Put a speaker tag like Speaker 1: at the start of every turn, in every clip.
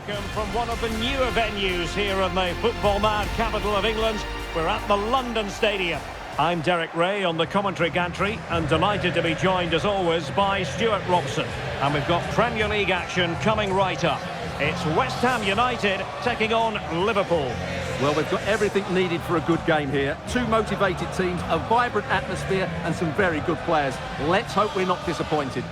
Speaker 1: Welcome from one of the newer venues here in the football-mad capital of England. We're at the London Stadium. I'm Derek Ray on the commentary gantry and delighted to be joined as always by Stuart Robson. And we've got Premier League action coming right up. It's West Ham United taking on Liverpool.
Speaker 2: Well, we've got everything needed for a good game here. Two motivated teams, a vibrant atmosphere and some very good players. Let's hope we're not disappointed.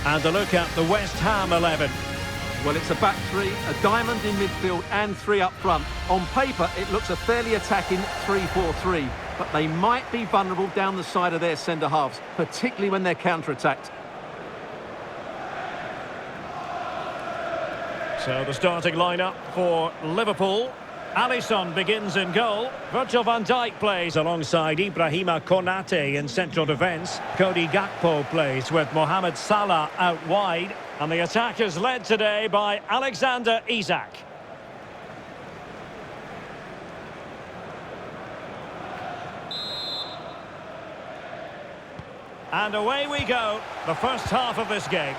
Speaker 1: And a look at the West Ham 11.
Speaker 2: Well, it's a back three, a diamond in midfield and three up front. On paper, it looks a fairly attacking 3-4-3, but they might be vulnerable down the side of their centre-halves, particularly when they're counter-attacked.
Speaker 1: So the starting lineup for Liverpool. Alisson begins in goal. Virgil van Dijk plays alongside Ibrahima Konate in central defence. Cody Gakpo plays with Mohamed Salah out wide. And the attack is led today by Alexander Isak. And away we go, the first half of this game.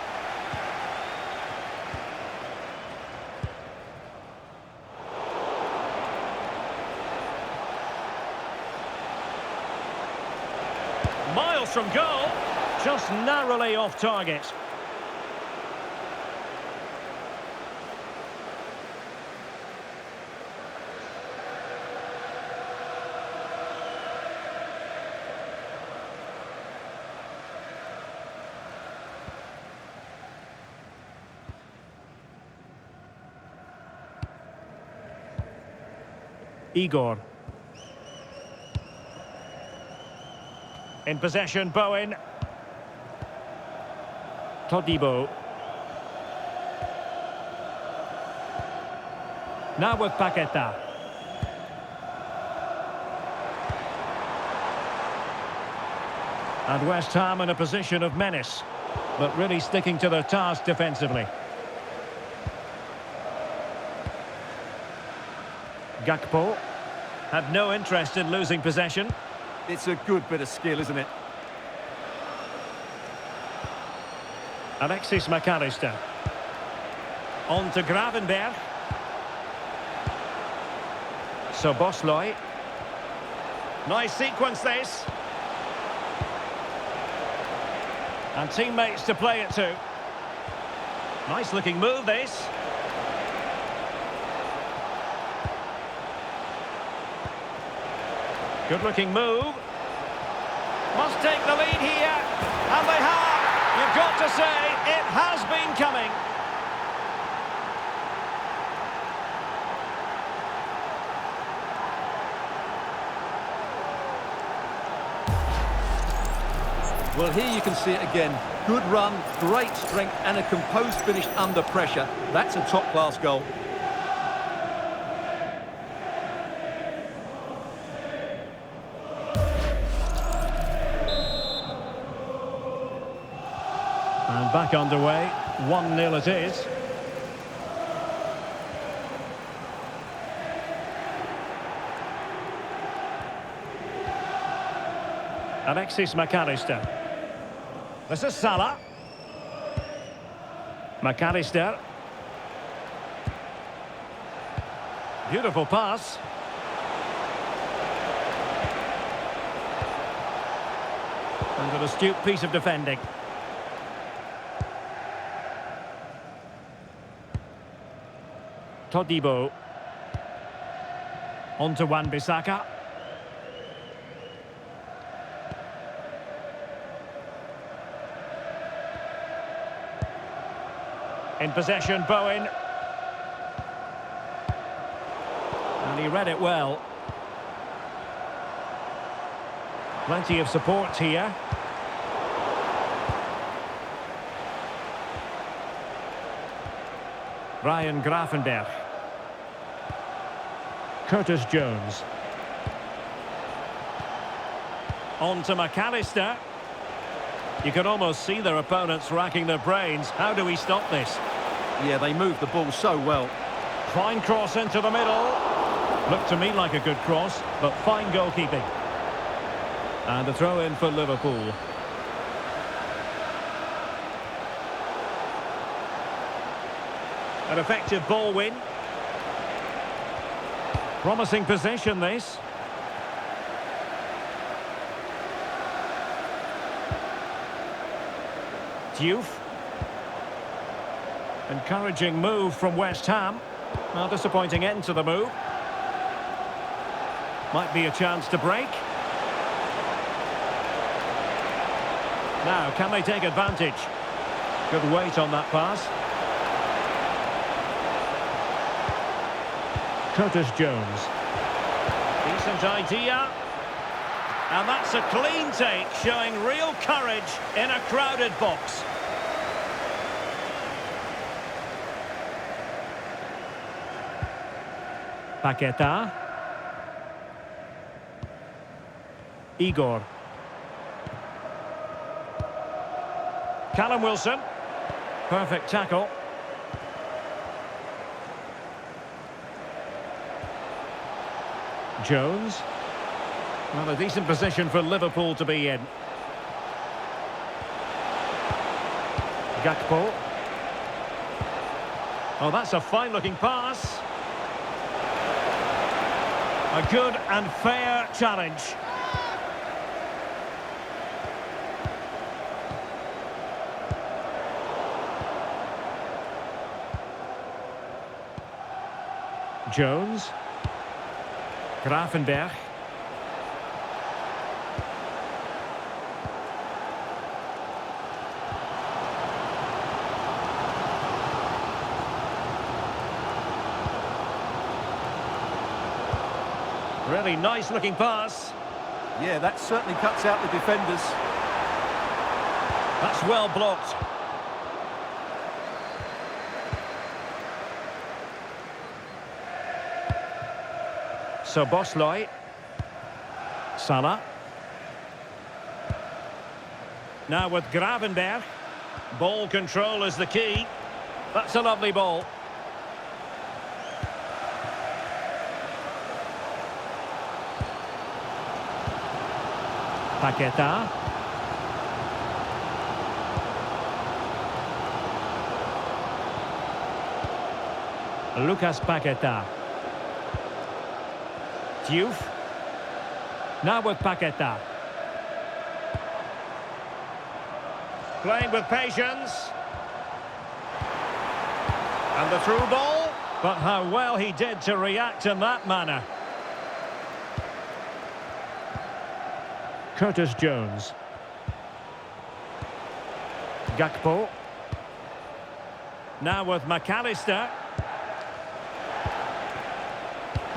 Speaker 1: Miles from goal, just narrowly off target. Igor. In possession, Bowen. Todibo. Now with Paqueta. And West Ham in a position of menace, but really sticking to their task defensively. Gakpo had no interest in losing possession.
Speaker 2: It's a good bit of skill, isn't it?
Speaker 1: Alexis McAllister. On to Gravenberg. Szoboszlai. Nice sequence this. And teammates to play it to. Nice looking move this. Good looking move. Must take the lead here. And they have. You've got to say, it has been coming.
Speaker 2: Well, here you can see it again. Good run, great strength and a composed finish under pressure. That's a top-class goal.
Speaker 1: And back underway, 1-0 it is. Alexis McAllister. This is Salah. McAllister. Beautiful pass. And an astute piece of defending. Todibo. On to Wan-Bissaka. In possession, Bowen. And he read it well. Plenty of support here. Ryan Gravenberch. Curtis Jones. On to McAllister. You can almost see their opponents racking their brains. How do we stop this?
Speaker 2: Yeah, they moved the ball so well.
Speaker 1: Fine cross into the middle. Looked to me like a good cross, but fine goalkeeping. And a throw in for Liverpool. An effective ball win. Promising possession, this. Diouf. Encouraging move from West Ham. Well, disappointing end to the move. Might be a chance to break. Now, can they take advantage? Good weight on that pass. Curtis Jones. Decent idea. And that's a clean take, showing real courage in a crowded box. Paqueta. Igor. Callum Wilson. Perfect tackle. Jones. Well, a decent position for Liverpool to be in. Gakpo. Oh, that's a fine-looking pass. A good and fair challenge. Jones. Gravenberch. Really nice looking pass.
Speaker 2: Yeah, that certainly cuts out the defenders.
Speaker 1: That's well blocked. So Bosley. Salah. Now with Gravenberch. Ball control is the key. That's a lovely ball. Paqueta. Lucas Paqueta. Diouf. Now with Paqueta. Playing with patience. And the through ball. But how well he did to react in that manner. Curtis Jones. Gakpo. Now with McAllister.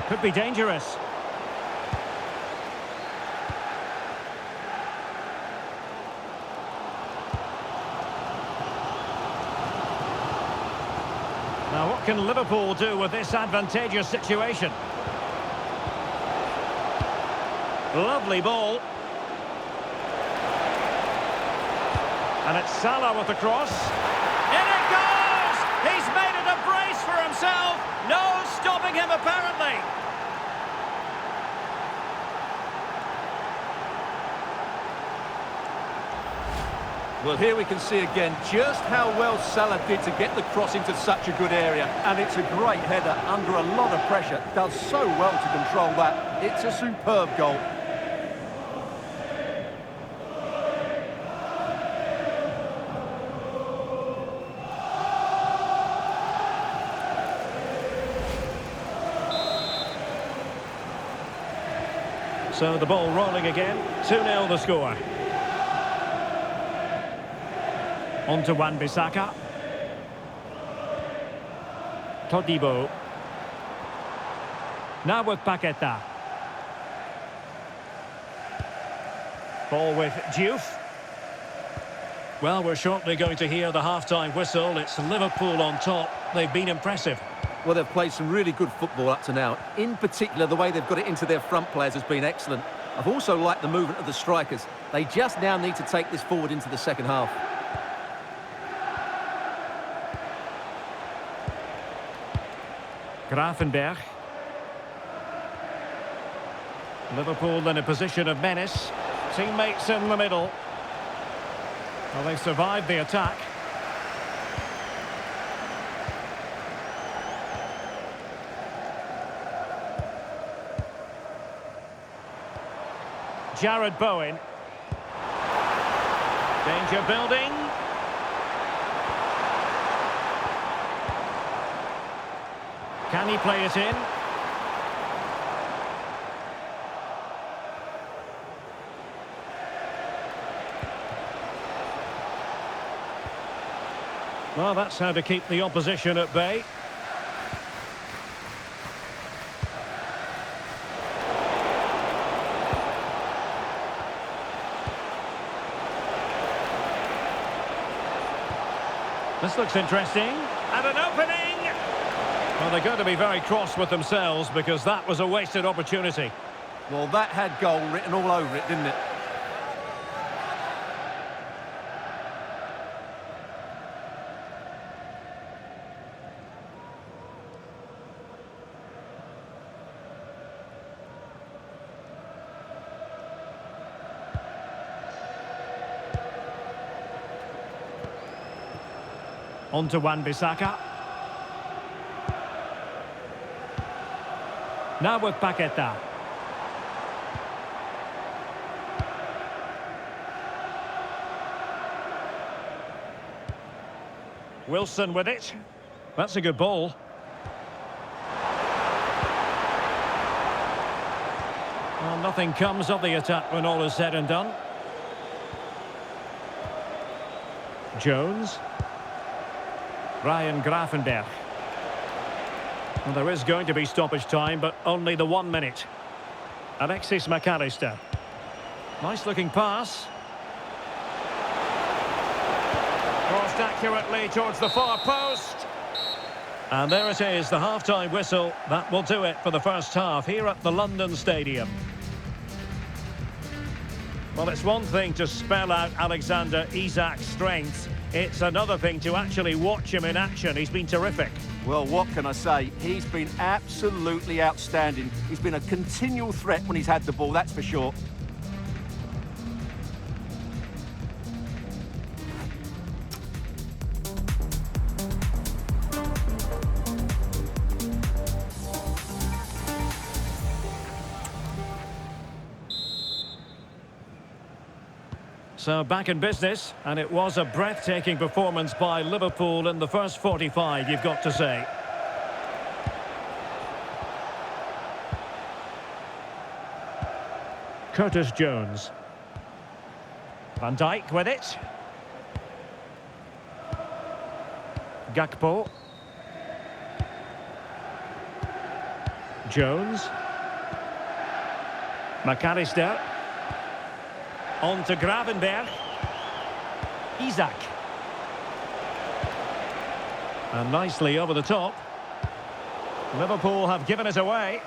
Speaker 1: Could be dangerous. Now what can Liverpool do with this advantageous situation? Lovely ball. And it's Salah with the cross. In it goes! He's made it a brace for himself. No stopping him, apparently.
Speaker 2: Well, here we can see again just how well Salah did to get the cross into such a good area. And it's a great header under a lot of pressure. Does so well to control that. It's a superb goal.
Speaker 1: So the ball rolling again. 2-0 the score. On to Wan-Bissaka. Todibo. Now with Paqueta. Ball with Diouf. Well, we're shortly going to hear the half-time whistle. It's Liverpool on top. They've been impressive.
Speaker 2: Well, they've played some really good football up to now. In particular, the way they've got it into their front players has been excellent. I've also liked the movement of the strikers. They just now need to take this forward into the second half.
Speaker 1: Gravenberch. Liverpool in a position of menace. Teammates in the middle. Well, they've survived the attack. Jared Bowen. Danger building. Can he play it in? Well, that's how to keep the opposition at bay. This looks interesting. And an opening! Well, they're going to be very cross with themselves because that was a wasted opportunity.
Speaker 2: Well, that had goal written all over it, didn't it?
Speaker 1: On to Wan-Bissaka. Now with Paqueta. Wilson with it. That's a good ball. Well, nothing comes of the attack when all is said and done. Jones. Ryan Gravenberch. Well, there is going to be stoppage time, but only the 1 minute. Alexis McAllister. Nice looking pass. Crossed accurately towards the far post. And there it is, the half-time whistle. That will do it for the first half here at the London Stadium. Well, it's one thing to spell out Alexander Isak's strengths. It's another thing to actually watch him in action. He's been terrific.
Speaker 2: Well, what can I say? He's been absolutely outstanding. He's been a continual threat when he's had the ball, that's for sure.
Speaker 1: So back in business, and it was a breathtaking performance by Liverpool in the first 45, you've got to say. Curtis Jones. Van Dijk with it. Gakpo. Jones. McAllister. On to Gravenberch. Isak. And nicely over the top. Liverpool have given it away.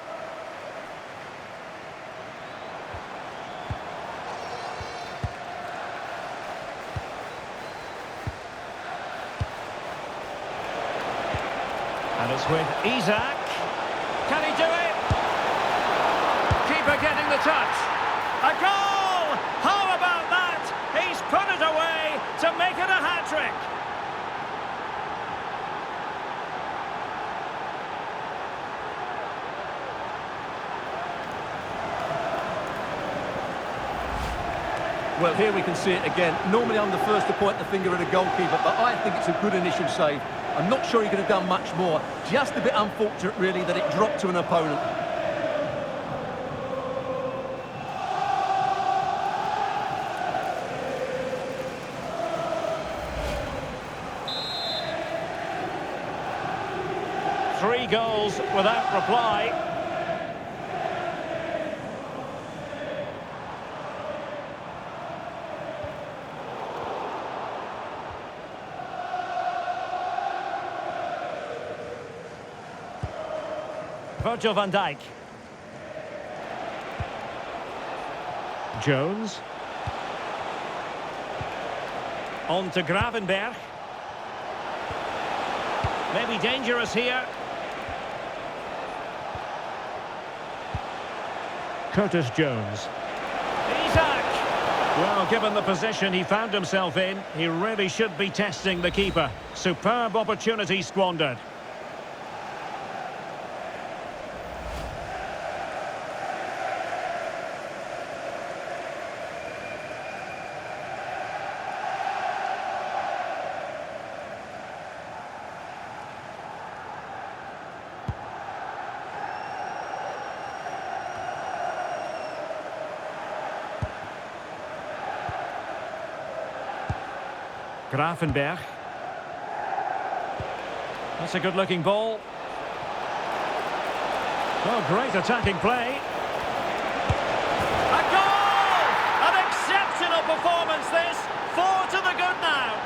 Speaker 1: And it's with Isak. Can he do it? Keeper getting the touch. A goal! How about that? He's put it away to make it a hat-trick.
Speaker 2: Well, here we can see it again. Normally I'm the first to point the finger at a goalkeeper, but I think it's a good initial save. I'm not sure he could have done much more. Just a bit unfortunate, really, that it dropped to an opponent.
Speaker 1: goals without reply. Virgil van Dijk. Jones. On to Gravenberch. Maybe dangerous here. Curtis Jones. Isak! Well, given the position he found himself in, he really should be testing the keeper. Superb opportunity squandered. Gravenberch. That's a good-looking ball. Oh, great attacking play. A goal! An exceptional performance, this. 4 to the good now.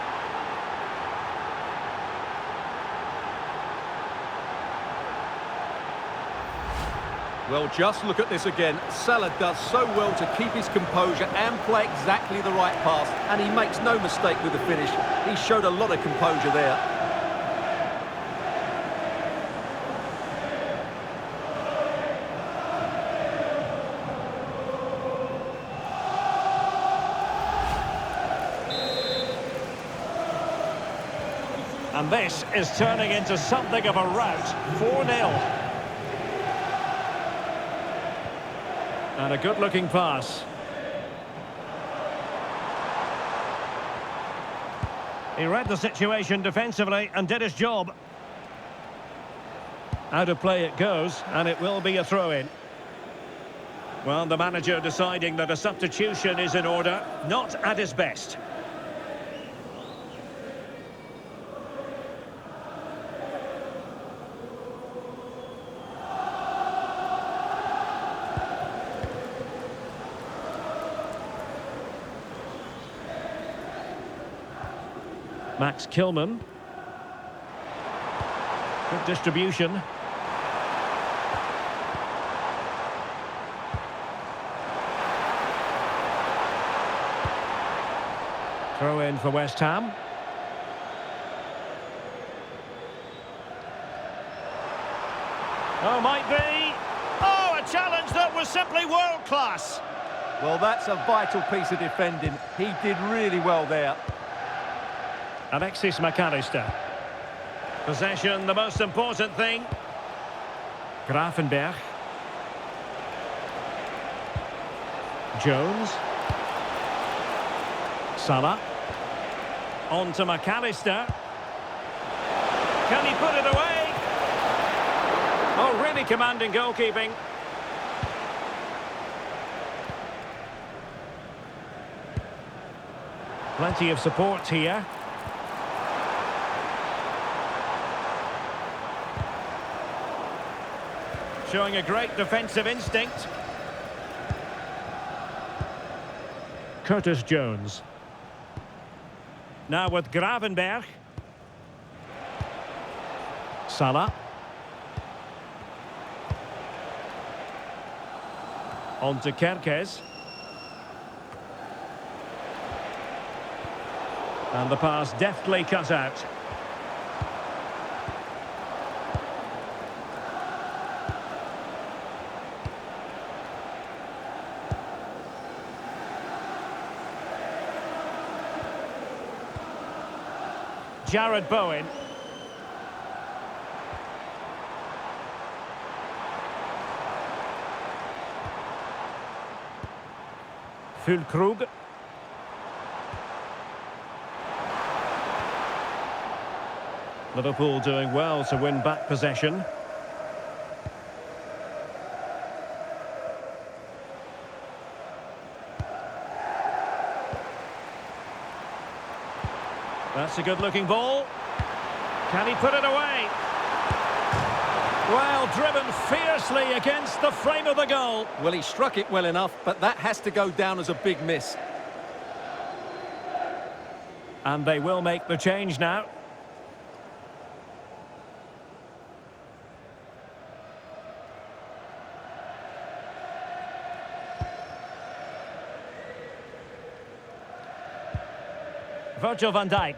Speaker 2: Well, just look at this again. Salah does so well to keep his composure and play exactly the right pass. And he makes no mistake with the finish. He showed a lot of composure there.
Speaker 1: And this is turning into something of a rout. 4-0. And a good-looking pass. He read the situation defensively and did his job. Out of play it goes, and it will be a throw-in. Well, the manager deciding that a substitution is in order, not at his best. Max Kilman. Good distribution. Throw in for West Ham. Oh, might be. Oh, a challenge that was simply world-class.
Speaker 2: Well, that's a vital piece of defending. He did really well there.
Speaker 1: Alexis McAllister. Possession, the most important thing. Gravenberch. Jones. Salah. On to McAllister. Can he put it away? Oh, really commanding goalkeeping. Plenty of support here. Showing a great defensive instinct. Curtis Jones. Now with Gravenberch. Salah. On to Kerkez. And the pass deftly cut out. Jared Bowen. Füllkrug. Liverpool doing well to win back possession. That's a good-looking ball. Can he put it away? Well, driven fiercely against the frame of the goal.
Speaker 2: Well, he struck it well enough, but that has to go down as a big miss.
Speaker 1: And they will make the change now. Virgil van Dijk.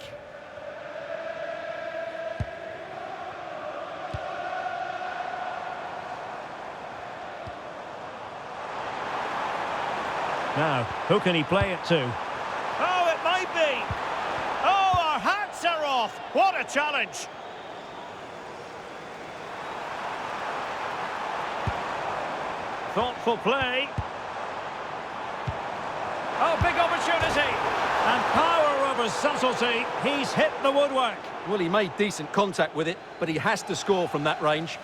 Speaker 1: Now, who can he play it to?
Speaker 3: Oh, it might be. Oh, our hats are off. What a challenge.
Speaker 1: Thoughtful play. Oh, big opportunity. And power over subtlety. He's hit the woodwork.
Speaker 2: Well, he made decent contact with it, but he has to score from that range.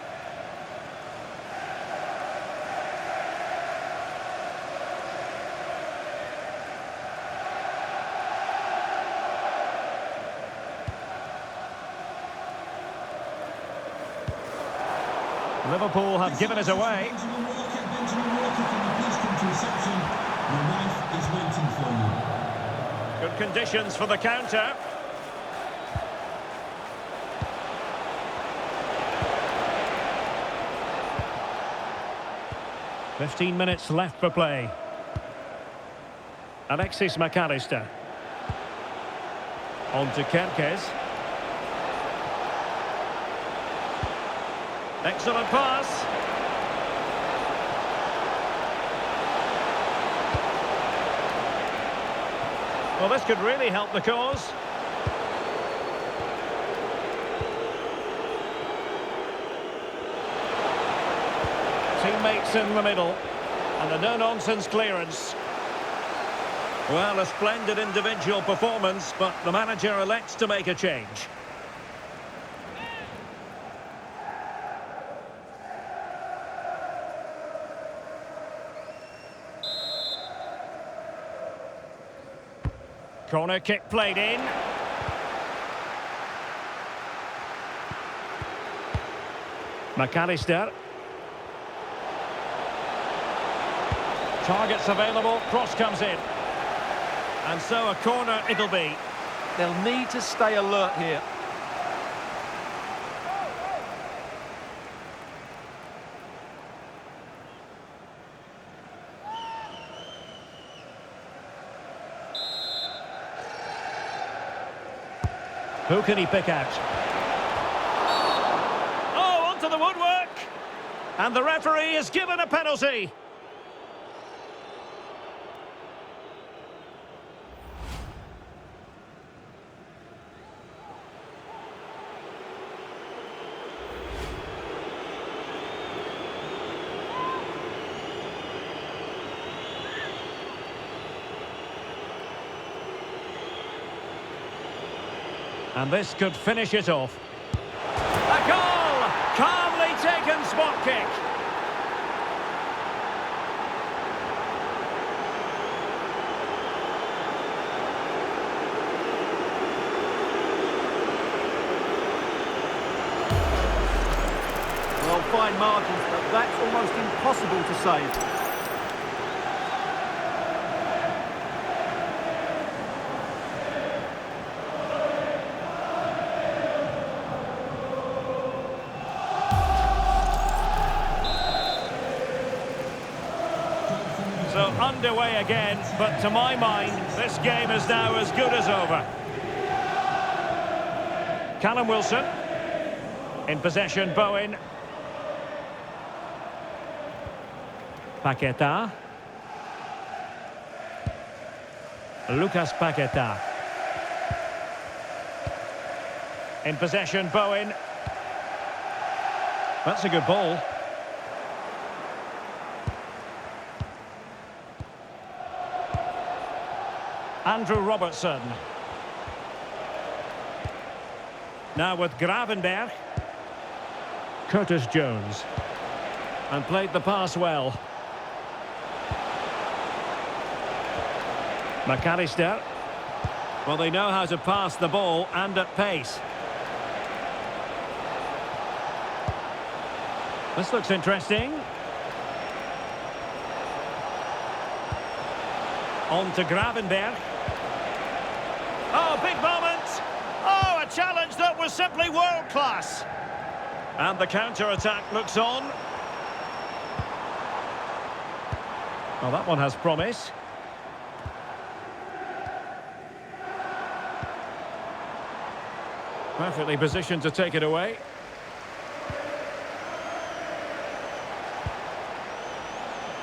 Speaker 1: Liverpool have given it away. Good conditions for the counter. "15 minutes left for play. Alexis McAllister. On to Kerkez. Excellent pass. Well, this could really help the cause. Teammates in the middle. And a no-nonsense clearance. Well, a splendid individual performance, but the manager elects to make a change. Corner kick played in. McAllister. Targets available, cross comes in. And so a corner it'll be.
Speaker 2: They'll need to stay alert here.
Speaker 1: Who can he pick out? Oh, onto the woodwork! And the referee is given a penalty. And this could finish it off. A goal! Calmly taken spot kick.
Speaker 2: Well, fine margins, but that's almost impossible to save.
Speaker 1: So underway again, but to my mind, this game is now as good as over. Callum Wilson. In possession, Bowen. Paqueta. Lucas Paqueta. In possession, Bowen. That's a good ball. Andrew Robertson. Now with Gravenberg. Curtis Jones. And played the pass well. McAllister. Well, they know how to pass the ball and at pace. This looks interesting. On to Gravenberg.
Speaker 3: Oh, big moment. Oh, a challenge that was simply world-class.
Speaker 1: And the counter-attack looks on. Well, that one has promise. Perfectly positioned to take it away.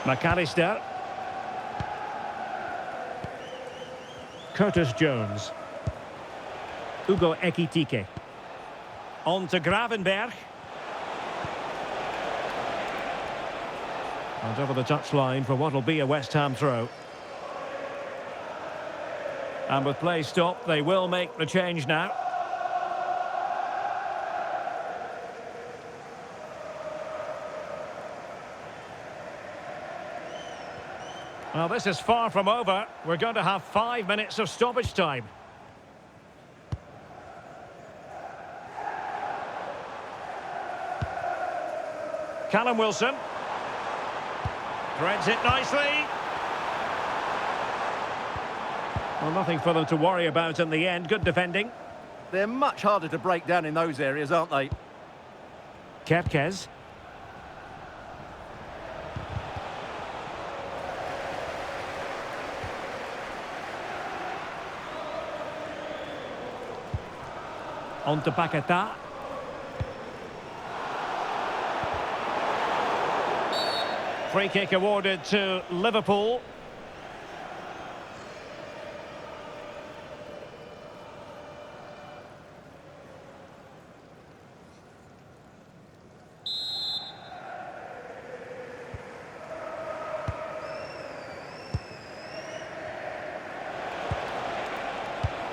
Speaker 1: McAllister. Curtis Jones. Ugo Ekitike. On to Gravenberg. And over the touchline for what will be a West Ham throw. And with play stopped, they will make the change now. Well, this is far from over. We're going to have 5 minutes of stoppage time. Callum Wilson. Threads it nicely. Well, nothing for them to worry about in the end. Good defending.
Speaker 2: They're much harder to break down in those areas, aren't they?
Speaker 1: Kepkes. On to Paquetá. Free kick awarded to Liverpool.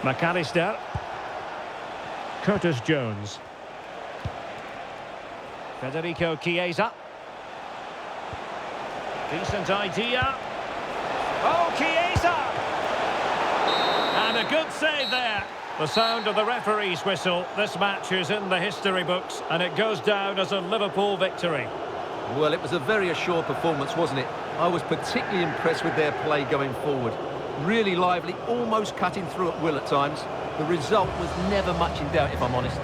Speaker 1: McAllister. Curtis Jones. Federico Chiesa. Decent idea. Oh, Chiesa! And a good save there. The sound of the referee's whistle. This match is in the history books, and it goes down as a Liverpool victory.
Speaker 2: Well, it was a very assured performance, wasn't it? I was particularly impressed with their play going forward. Really lively, almost cutting through at will at times. The result was never much in doubt, if I'm honest.